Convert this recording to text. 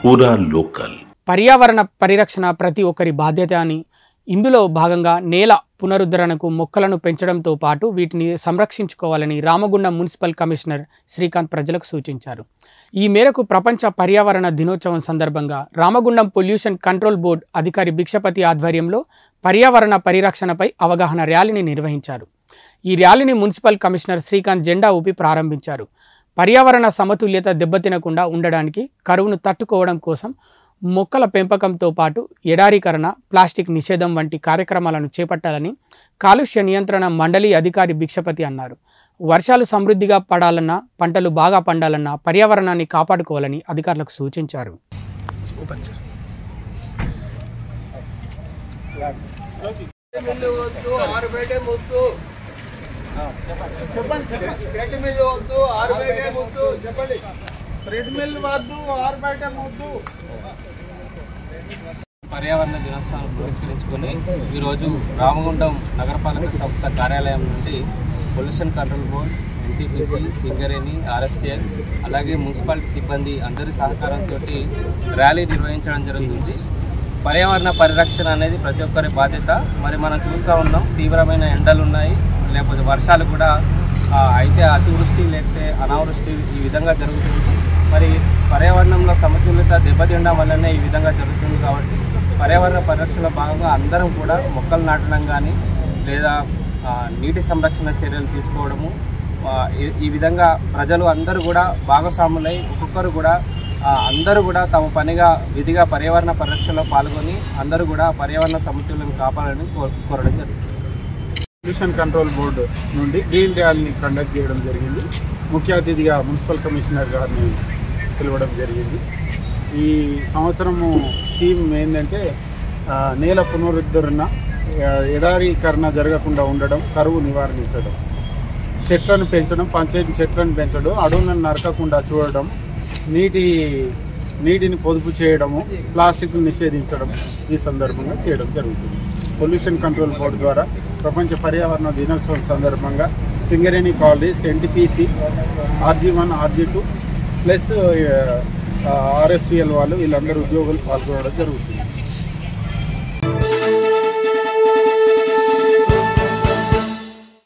పూరా లోకల్. పర్యావరణ పరిరక్షణ ప్రతి ఒక్కరి బాధ్యత అని, ఇందులో భాగంగా నేల పునరుద్ధరణకు మొక్కలను పెంచడంతో పాటు వీటిని సంరక్షించుకోవాలని రామగుండం మున్సిపల్ కమిషనర్ శ్రీకాంత్ ప్రజలకు సూచించారు. ఈ మేరకు ప్రపంచ పర్యావరణ దినోత్సవం సందర్భంగా రామగుండం పొల్యూషన్ కంట్రోల్ బోర్డు అధికారి భిక్షపతి ఆధ్వర్యంలో పర్యావరణ పరిరక్షణపై అవగాహన ర్యాలీని నిర్వహించారు. ఈ ర్యాలీని మున్సిపల్ కమిషనర్ శ్రీకాంత్ జెండా ఊపి ప్రారంభించారు. పర్యావరణ సమతుల్యత దెబ్బతినకుండా ఉండడానికి, కరువును తట్టుకోవడం కోసం మొక్కల పెంపకంతో పాటు ఎడారీకరణ, ప్లాస్టిక్ నిషేధం వంటి కార్యక్రమాలను చేపట్టాలని కాలుష్య నియంత్రణ మండలి అధికారి భిక్షపతి అన్నారు. వర్షాలు సమృద్ధిగా పడాలన్నా, పంటలు బాగా పండాలన్నా పర్యావరణాన్ని కాపాడుకోవాలని అధికారులకు సూచించారు. పర్యావరణ దినోత్సవాన్ని పురస్కరించుకొని ఈరోజు రామగుండం నగరపాలక సంస్థ కార్యాలయం నుండి pollution control board, NTPC, Singareni, RFCL అలాగే మున్సిపాలిటీ సిబ్బంది అందరి సహకారంతో ర్యాలీ నిర్వహించడం జరుగుతుంది. పర్యావరణ పరిరక్షణ అనేది ప్రతి ఒక్కరి బాధ్యత. మరి మనం చూస్తూ ఉన్నాం, తీవ్రమైన ఎండలు ఉన్నాయి, లేకపోతే వర్షాలు కూడా అయితే అతివృష్టి లేకపోతే అనావృష్టి ఈ విధంగా జరుగుతుంది. మరి పర్యావరణంలో సమతుల్యత దెబ్బతినడం వల్లనే ఈ విధంగా జరుగుతుంది. కాబట్టి పర్యావరణ పరిరక్షణలో భాగంగా అందరం కూడా మొక్కలు నాటడం కానీ లేదా నీటి సంరక్షణ చర్యలు తీసుకోవడము, ఈ విధంగా ప్రజలు అందరూ కూడా భాగస్వాములై ఒక్కొక్కరు కూడా అందరూ కూడా తమ పనిగా విధిగా పర్యావరణ పరిరక్షణలో పాల్గొని అందరూ కూడా పర్యావరణ సమతుల్యం కాపాడాలని కోరడం జరుగుతుంది. పొల్యూషన్ కంట్రోల్ బోర్డు నుండి గ్రీన్ ర్యాలీని కండక్ట్ చేయడం జరిగింది. ముఖ్య అతిథిగా మున్సిపల్ కమిషనర్ గారిని పిలవడం జరిగింది. ఈ సంవత్సరము థీమ్ ఏంటంటే నేల పునరుద్ధరణ, ఎడారీకరణ జరగకుండా ఉండడం, కరువు నివారించడం, చెట్లను పెంచడం, పంచాయతీ చెట్లను పెంచడం, అడవులను నరకకుండా చూడడం, నీటిని పొదుపు చేయడము, ప్లాస్టిక్ నిషేధించడం ఈ సందర్భంగా చేయడం జరుగుతుంది. పొల్యూషన్ కంట్రోల్ బోర్డు ద్వారా ప్రపంచ పర్యావరణ దినోత్సవం సందర్భంగా Singareni colonies, NTPC, RG1, RG2 plus RFCL వాళ్ళు వీళ్ళందరూ ఉద్యోగులు పాల్గొనడం జరుగుతుంది.